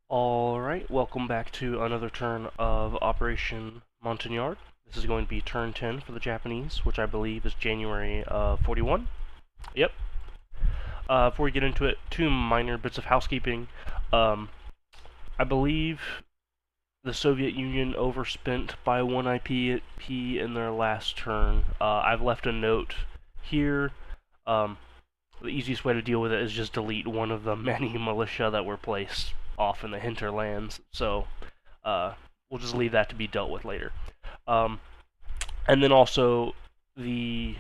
Alright, welcome back to another turn of Operation Montagnard. This is going to be turn 10 for the Japanese, which I believe is January 41. Yep. Before we get into it, two minor bits of housekeeping. I believe the Soviet Union overspent by 1 IP in their last turn. I've left a note here. The easiest way to deal with it is just delete one of the many militia that were placed off in the hinterlands, so we'll just leave that to be dealt with later. And then also, the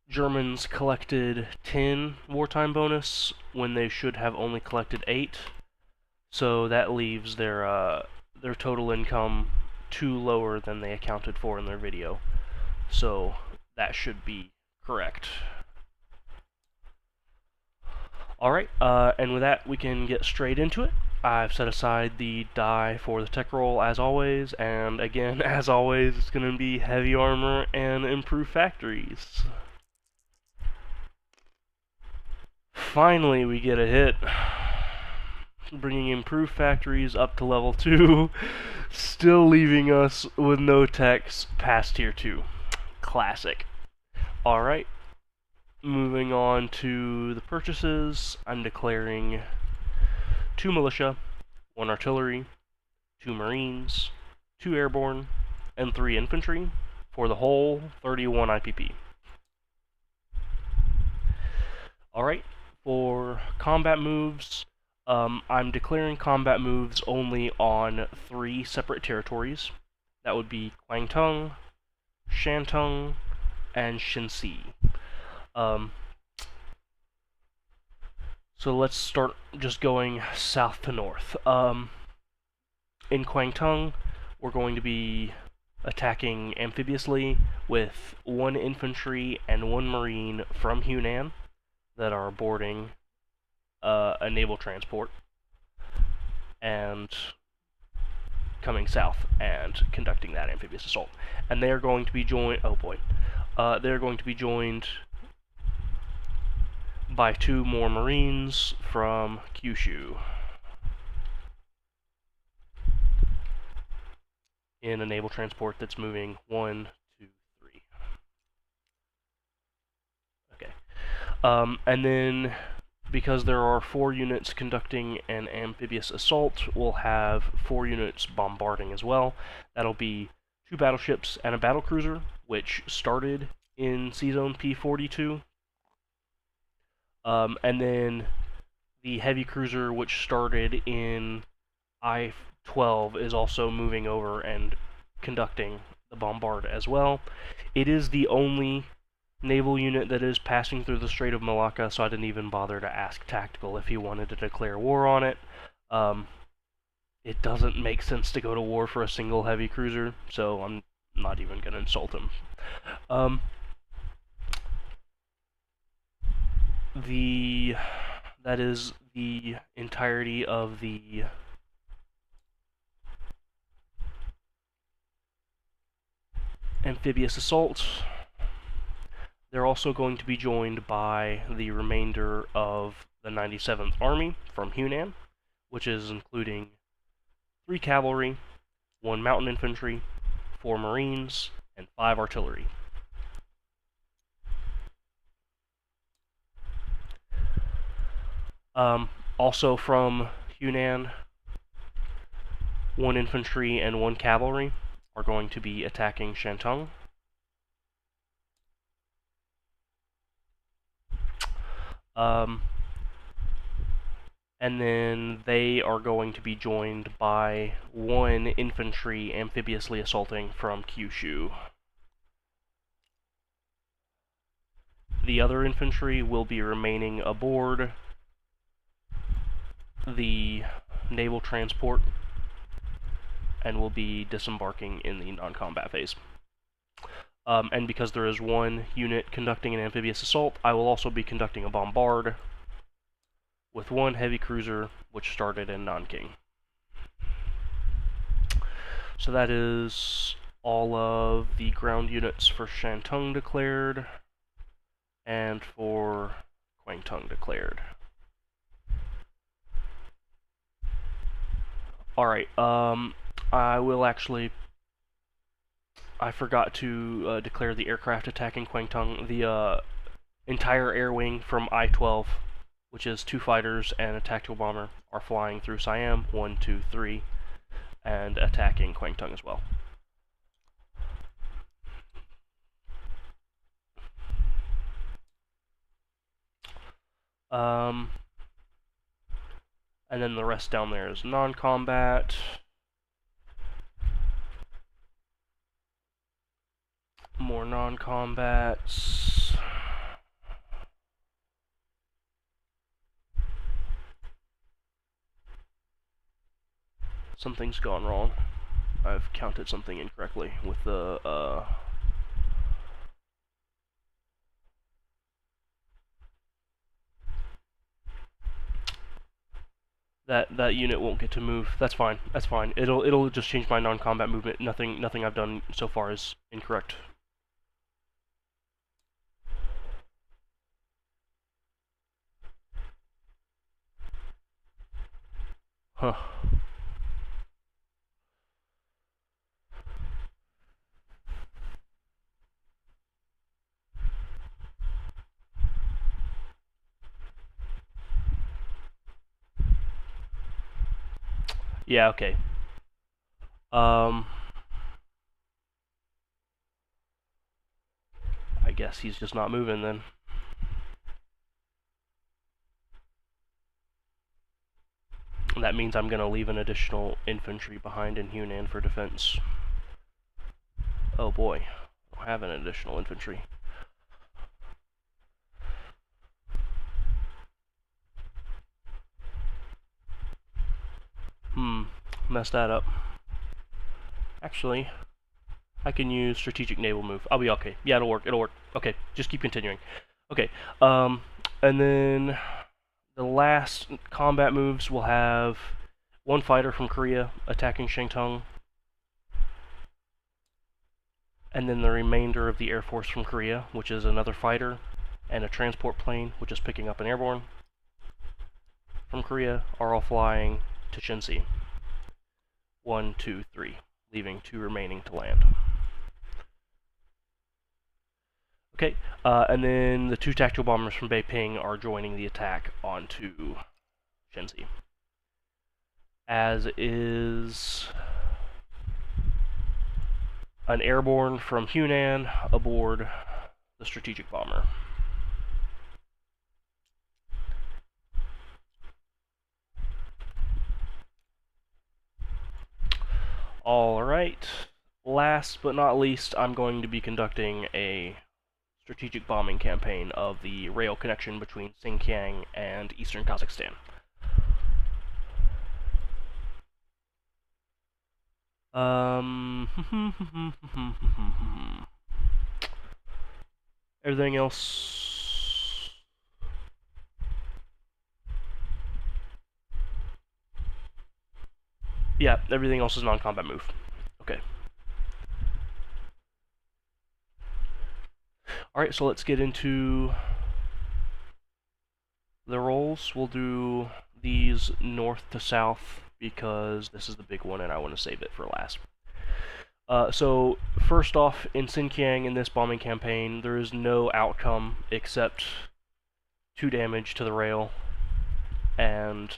Germans collected 10 wartime bonus when they should have only collected 8, so that leaves their total income 2 lower than they accounted for in their video. So that should be correct. Alright, and with that, we can get straight into it. I've set aside the die for the tech roll as always, and again, as always, it's going to be heavy armor and improved factories. Finally, we get a hit. Bringing improved factories up to level 2, still leaving us with no techs past tier 2. Classic. Alright. Moving on to the purchases, I'm declaring 2 militia, 1 artillery, 2 marines, 2 airborne, and 3 infantry for the whole 31 IPP. Alright, for combat moves, I'm declaring combat moves only on 3 separate territories. That would be Kwangtung, Shantung, and Shinsi. So let's start just going south to north. In Kwangtung, we're going to be attacking amphibiously with 1 infantry and 1 marine from Hunan that are boarding a naval transport and coming south and conducting that amphibious assault. And they are going to be joined. Oh boy. They're going to be joined by 2 more marines from Kyushu in a naval transport that's moving 1, 2, 3. Okay. And then, because there are 4 units conducting an amphibious assault, we'll have 4 units bombarding as well. That'll be 2 battleships and a battlecruiser, which started in C-Zone P42. And then the heavy cruiser, which started in I-12, is also moving over and conducting the bombard as well. It is the only naval unit that is passing through the Strait of Malacca, so I didn't even bother to ask Tactical if he wanted to declare war on it. It doesn't make sense to go to war for a single heavy cruiser, so I'm not even going to insult him. That is the entirety of the amphibious assault. They're also going to be joined by the remainder of the 97th Army from Hunan, which is including 3 cavalry, 1 mountain infantry, 4 marines, and 5 artillery. Also from Hunan, 1 infantry and 1 cavalry are going to be attacking Shantung. And then they are going to be joined by 1 infantry amphibiously assaulting from Kyushu. The other infantry will be remaining aboard the naval transport and will be disembarking in the non-combat phase. And because there is 1 unit conducting an amphibious assault, I will also be conducting a bombard with 1 heavy cruiser, which started in Nanking. So that is all of the ground units for Shantung declared, and for Kwangtung declared. Alright, I will actually... I forgot to declare the aircraft attacking Kwangtung. The entire air wing from I-12, which is 2 fighters and a tactical bomber, are flying through Siam, 1, 2, 3, and attacking Kwangtung as well. And then the rest down there is non-combat. More non-combats. Something's gone wrong. I've counted something incorrectly with the, that unit won't get to move. That's fine. That's fine. It'll just change my non-combat movement. Nothing I've done so far is incorrect. Huh. Yeah, okay. I guess he's just not moving then. That means I'm gonna leave an additional infantry behind in Hunan for defense. Oh boy, I don't have an additional infantry. Messed that up. Actually, I can use strategic naval move. I'll be okay. Yeah, it'll work. It'll work. Okay, just keep continuing. Okay, and then the last combat moves will have 1 fighter from Korea attacking Shangtung, and then the remainder of the Air Force from Korea, which is another fighter, and a transport plane, which is picking up an airborne from Korea, are all flying to Shensi. 1, 2, 3, leaving 2 remaining to land. Okay, and then the 2 tactical bombers from Beiping are joining the attack onto Shensi. As is an airborne from Hunan aboard the strategic bomber. Alright, last but not least, I'm going to be conducting a strategic bombing campaign of the rail connection between Xinjiang and eastern Kazakhstan. Everything else... Yeah, everything else is non-combat move. Okay. Alright, so let's get into the rolls. We'll do these north to south because this is the big one and I want to save it for last. So, first off, in Xinjiang in this bombing campaign, there is no outcome except 2 damage to the rail and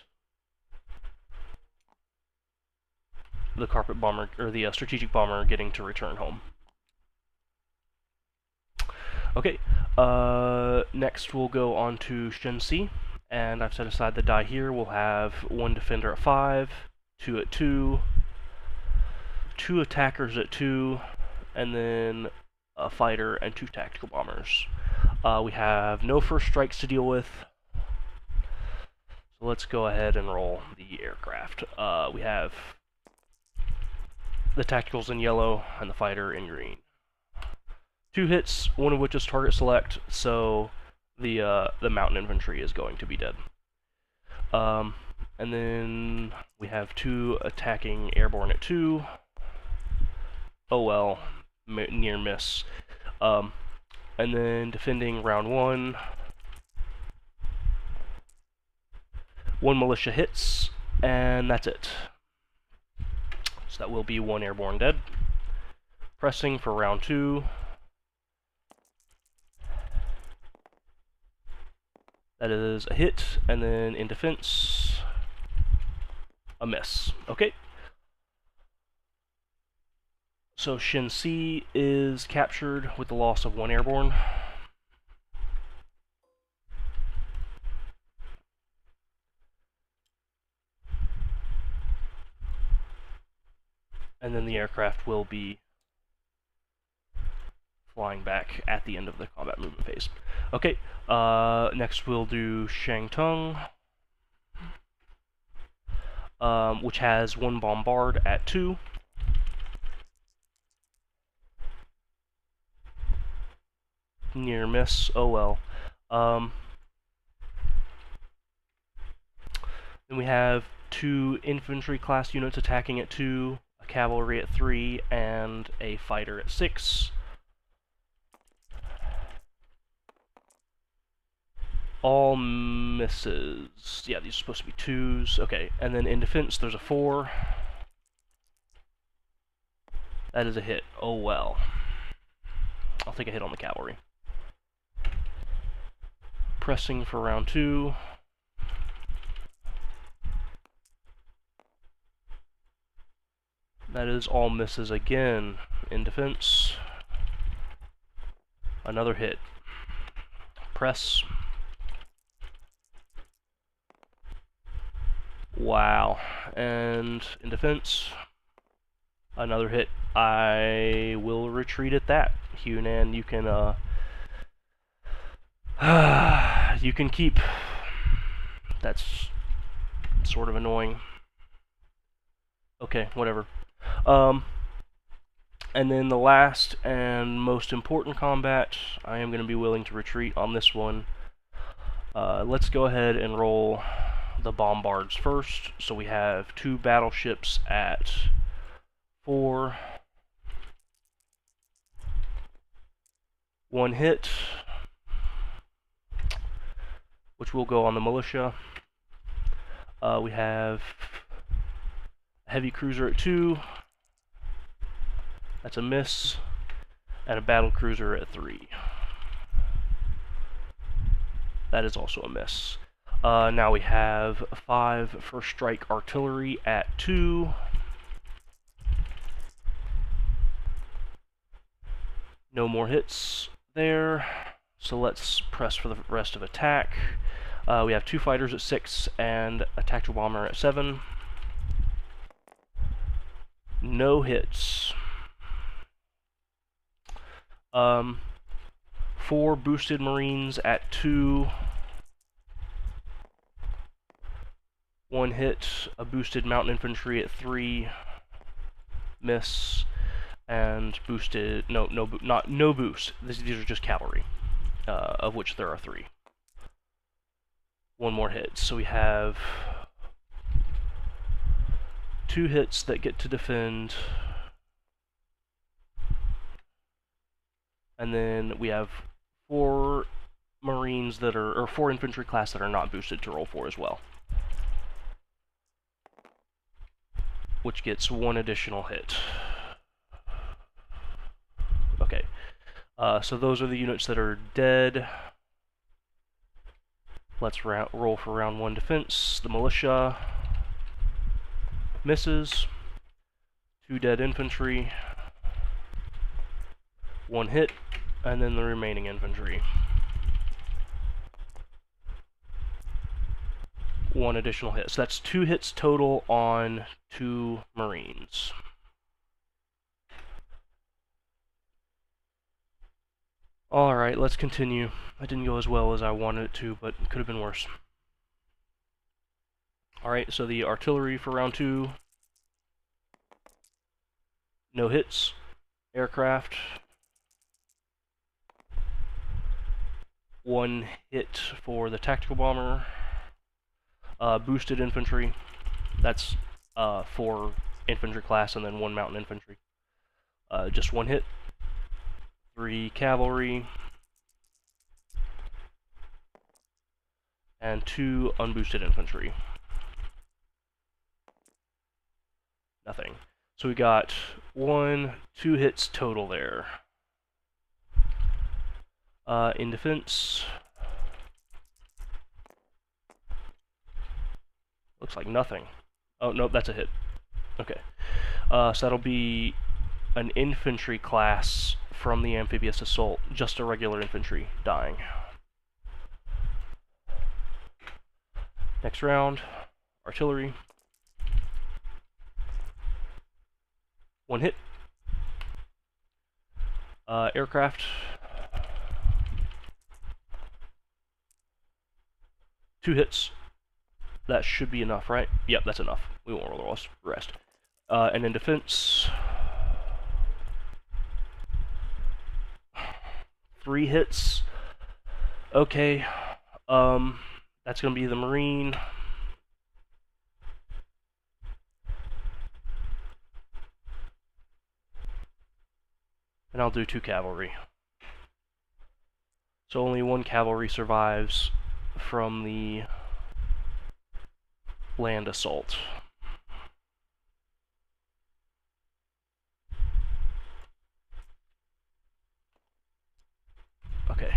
the carpet bomber, or the strategic bomber, getting to return home. Okay, next we'll go on to Shensi, and I've set aside the die here. We'll have 1 defender at 5, 2 at 2, 2 attackers at 2, and then a fighter and 2 tactical bombers. We have no first strikes to deal with, so let's go ahead and roll the aircraft. We have the tacticals in yellow and the fighter in green. 2 hits, 1 of which is target select, so the mountain infantry is going to be dead. And then we have 2 attacking airborne at 2. Oh well, near miss. And then defending round 1. 1 militia hits, and that's it. So that will be 1 airborne dead. Pressing for round 2. That is a hit, and then in defense, a miss. Okay. So Shin C is captured with the loss of 1 airborne. And then the aircraft will be flying back at the end of the combat movement phase. Okay, next we'll do Shangtung, which has 1 bombard at 2. Near miss, oh well. Then we have 2 infantry class units attacking at 2, a cavalry at 3, and a fighter at 6. All misses. Yeah, these are supposed to be 2s. Okay, and then in defense there's a 4. That is a hit. Oh well. I'll take a hit on the cavalry. Pressing for round 2. That is all misses again. In defense. Another hit. Press. Wow. And in defense, another hit. I will retreat at that. Hunan, you can you can keep. That's sort of annoying. Okay, whatever. And then the last and most important combat, I am going to be willing to retreat on this one. Let's go ahead and roll the bombards first. So we have 2 battleships at 4. 1 hit, which will go on the militia. We have a heavy cruiser at 2. That's a miss. And a battle cruiser at 3. That is also a miss. Now we have 5 first strike artillery at 2. No more hits there. So let's press for the rest of attack. We have 2 fighters at 6 and a tactical bomber at 7. No hits. 4 boosted marines at 2. 1 hit. A boosted mountain infantry at 3. Miss. And boosted, no boost. These are just cavalry, of which there are 3. 1 more hit. So we have 2 hits that get to defend, and then we have 4 marines that are, or 4 infantry class that are not boosted to roll for as well, which gets 1 additional hit. Okay, so those are the units that are dead. Let's roll for round 1 defense. The militia misses. 2 dead infantry. 1 hit, and then the remaining infantry. 1 additional hit. So that's 2 hits total on 2 marines. Alright, let's continue. That didn't go as well as I wanted it to, but it could have been worse. Alright, so the artillery for round 2. No hits. Aircraft. 1 hit for the tactical bomber. Boosted infantry. That's 4 infantry class and then 1 mountain infantry. Just 1 hit. 3 cavalry. And 2 unboosted infantry. Nothing. So we got 2 hits total there. In defense, looks like nothing. Oh, nope, that's a hit. Okay. So that'll be an infantry class from the amphibious assault, just a regular infantry dying. Next round, artillery. 1 hit. Aircraft. 2 hits. That should be enough, right? Yep, that's enough. We won't roll the rest. And in defense, 3 hits. Okay. That's gonna be the Marine. And I'll do 2 cavalry. So only 1 cavalry survives from the land assault. Okay.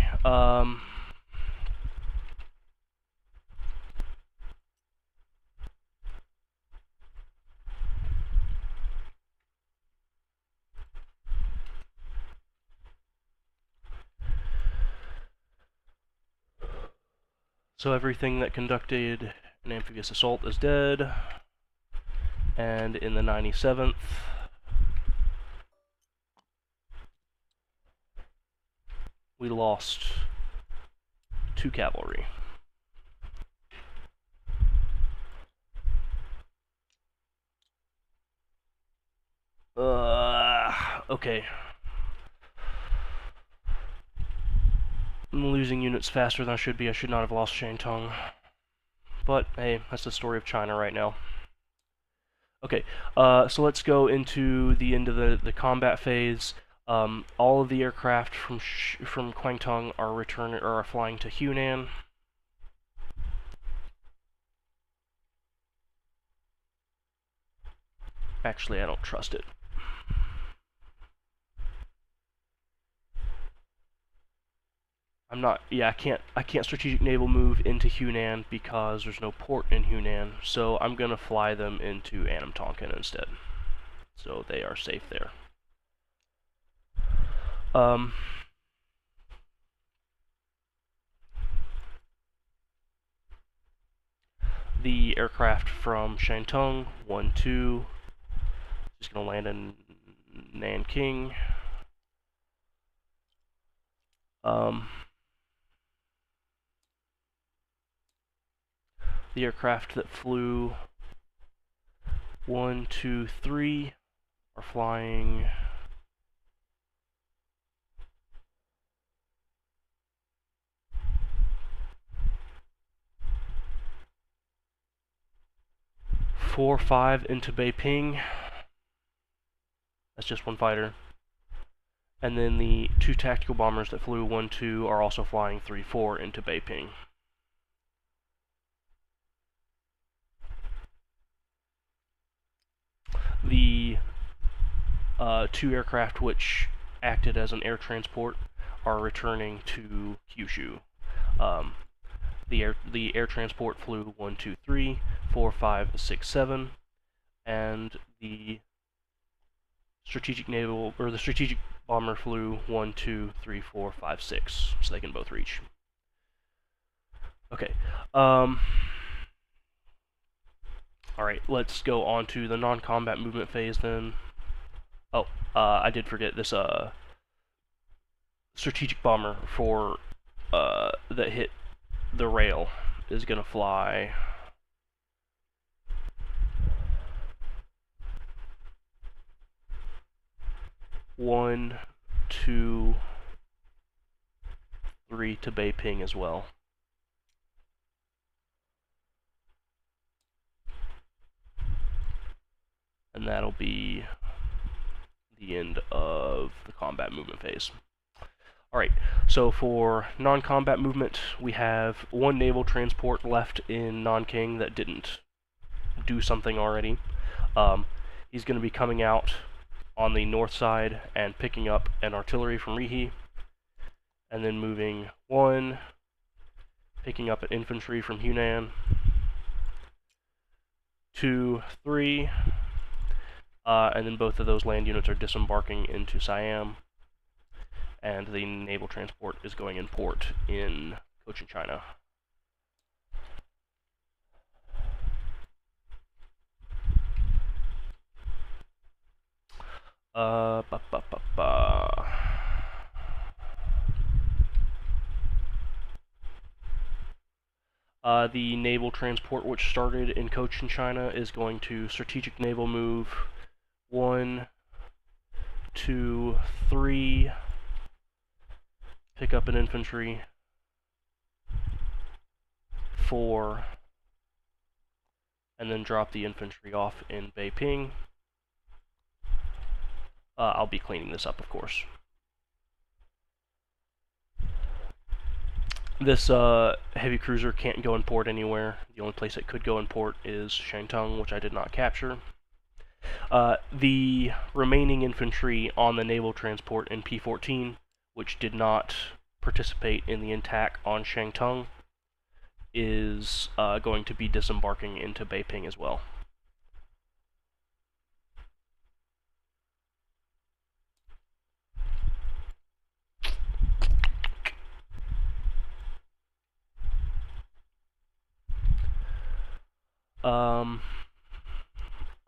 So everything that conducted an amphibious assault is dead. And in the 97th, we lost 2 cavalry. Okay. I'm losing units faster than I should be. I should not have lost Shantung. But, hey, that's the story of China right now. Okay, so let's go into the end of the combat phase. All of the aircraft from Kwangtung are flying to Hunan. Actually, I don't trust it. I'm not. Yeah, I can't strategic naval move into Hunan because there's no port in Hunan. So I'm gonna fly them into Annam Tonkin instead. So they are safe there. The aircraft from Shantung, 1-2, just gonna land in Nanking. The aircraft that flew 1, 2, 3 are flying four, 5 into Beiping. That's just 1 fighter. And then the 2 tactical bombers that flew 1, 2 are also flying 3, 4 into Beiping. The 2 aircraft which acted as an air transport are returning to Kyushu. The air transport flew 1, 2, 3, 4, 5, 6, 7, and the strategic bomber flew 1, 2, 3, 4, 5, 6, so they can both reach. Okay. Alright, let's go on to the non-combat movement phase then. Oh, I did forget this strategic bomber for that hit the rail is gonna fly 1, 2, 3 to Beiping as well. And that'll be the end of the combat movement phase. Alright, so for non-combat movement, we have 1 naval transport left in Nanking that didn't do something already. He's going to be coming out on the north side and picking up an artillery from Rihi, and then moving 1, picking up an infantry from Hunan, 2, 3, and then both of those land units are disembarking into Siam, and the naval transport is going in port in Cochin, China. Ba, ba, ba, ba. The naval transport, which started in Cochin, China, is going to strategic naval move 1, 2, 3, pick up an infantry, 4, and then drop the infantry off in Beiping. I'll be cleaning this up, of course. This heavy cruiser can't go in port anywhere. The only place it could go in port is Shantung, which I did not capture. The remaining infantry on the naval transport in P-14, which did not participate in the attack on Shantung, is going to be disembarking into Beiping as well.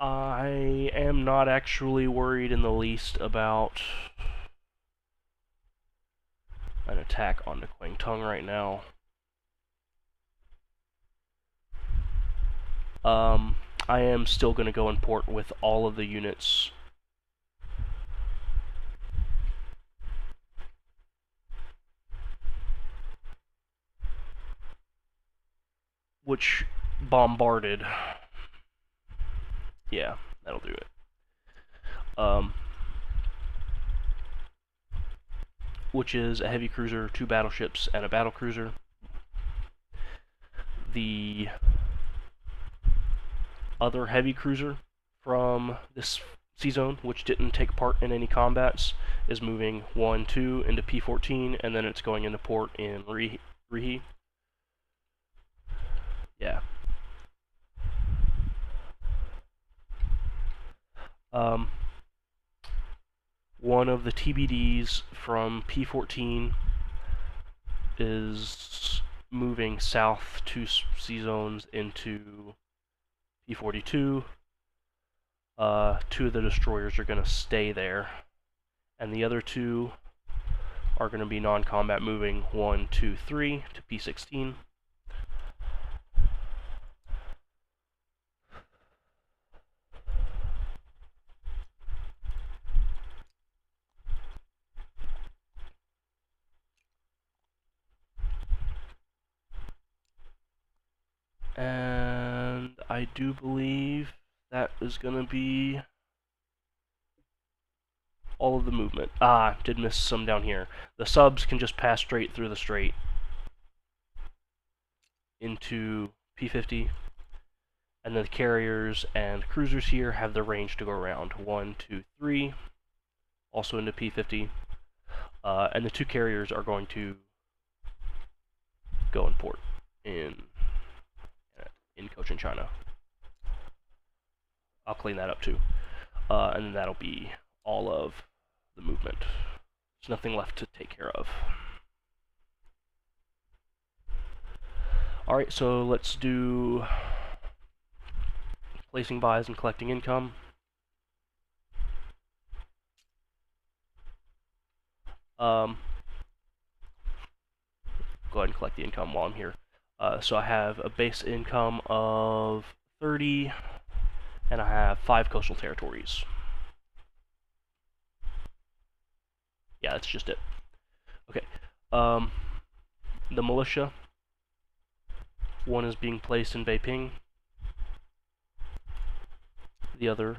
I am not actually worried in the least about an attack on the Kwangtung right now. I am still going to go in port with all of the units. Which bombarded. Yeah, that'll do it. Which is a heavy cruiser, 2 battleships, and a battle cruiser. The other heavy cruiser from this sea zone, which didn't take part in any combats, is moving 1, 2 into P-14, and then it's going into port in Rihi. Yeah. One of the TBDs from P-14 is moving south 2 sea zones into P-42. 2 of the destroyers are going to stay there, and the other 2 are going to be non-combat, moving 1, 2, 3 to P-16. And I do believe that is going to be all of the movement. Did miss some down here. The subs can just pass straight through the strait into P-50, and then the carriers and cruisers here have the range to go around. 1, 2, 3, also into P-50, and the 2 carriers are going to go in port in Cochin, China. I'll clean that up too, and then that'll be all of the movement. There's nothing left to take care of. Alright, so let's do placing buys and collecting income. Go ahead and collect the income while I'm here. So I have a base income of 30, and I have 5 coastal territories. Yeah, that's just it. Okay. The militia. 1 is being placed in Beiping. The other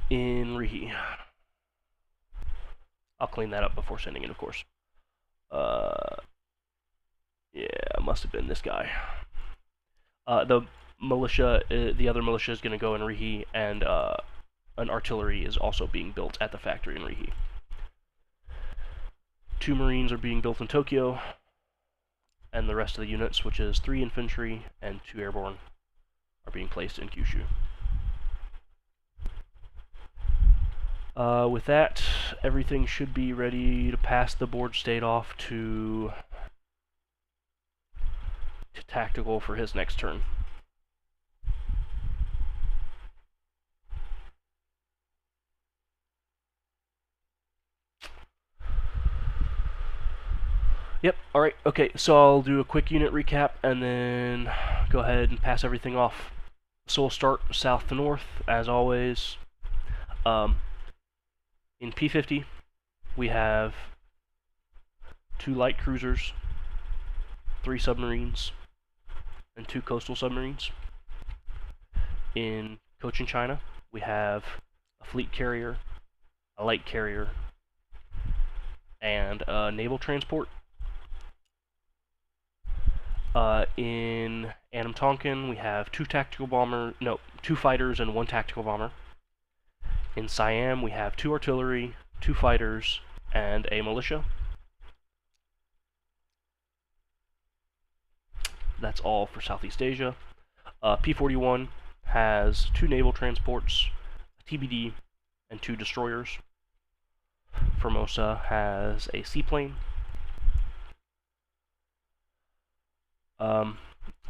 in Rihi. I'll clean that up before sending it, of course. Yeah, must have been this guy. The militia, the other militia is going to go in Rihi, and an artillery is also being built at the factory in Rihi. 2 Marines are being built in Tokyo, and the rest of the units, which is 3 infantry and 2 airborne, are being placed in Kyushu. With that, everything should be ready to pass the board state off to tactical for his next turn. Yep, alright, okay, so I'll do a quick unit recap and then go ahead and pass everything off. So we'll start south to north, as always. In P50, we have 2 light cruisers, 3 submarines, and 2 coastal submarines. In Cochin China, we have a fleet carrier, a light carrier, and a naval transport. In Annam Tonkin, we have 2 fighters and 1 tactical bomber. In Siam, we have 2 artillery, 2 fighters, and a militia. That's all for Southeast Asia. P41 has 2 naval transports, a TBD, and 2 destroyers. Formosa has a seaplane.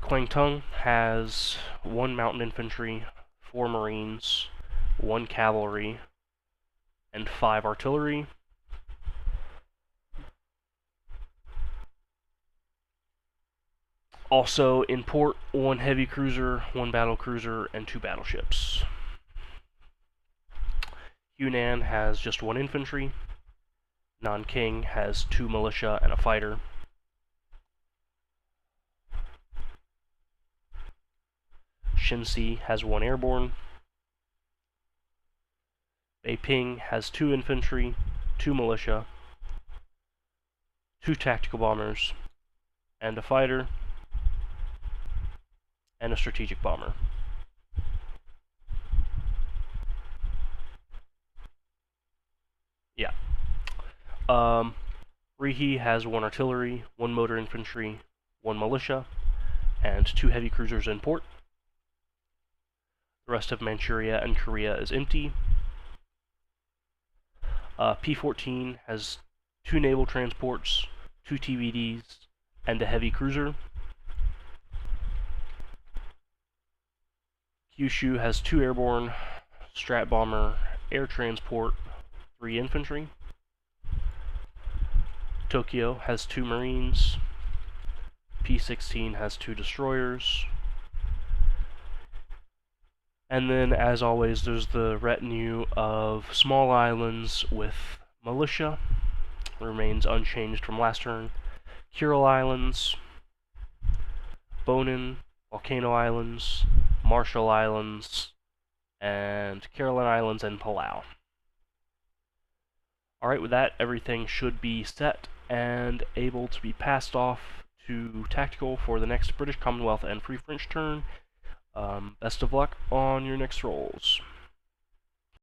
Kwangtung has 1 mountain infantry, 4 marines, 1 cavalry, and 5 artillery. Also in port, 1 heavy cruiser, 1 battle cruiser, and 2 battleships. Yunnan has just 1 infantry. Nanking has 2 militia and a fighter. Shinsi has 1 airborne. Beiping has 2 infantry, 2 militia, 2 tactical bombers, and a fighter, and a strategic bomber. Yeah. Rihi has 1 artillery, 1 motor infantry, 1 militia, and 2 heavy cruisers in port. The rest of Manchuria and Korea is empty. P14 has 2 naval transports, 2 TVDs, and a heavy cruiser. Kyushu has 2 airborne, strat bomber, air transport, 3 infantry. Tokyo has 2 marines. P16 has 2 destroyers. And then, as always, there's the retinue of small islands with militia. Remains unchanged from last turn. Kuril Islands, Bonin, Volcano Islands, Marshall Islands, and Caroline Islands and Palau. Alright, with that, everything should be set and able to be passed off to tactical for the next British Commonwealth and Free French turn. Best of luck on your next rolls.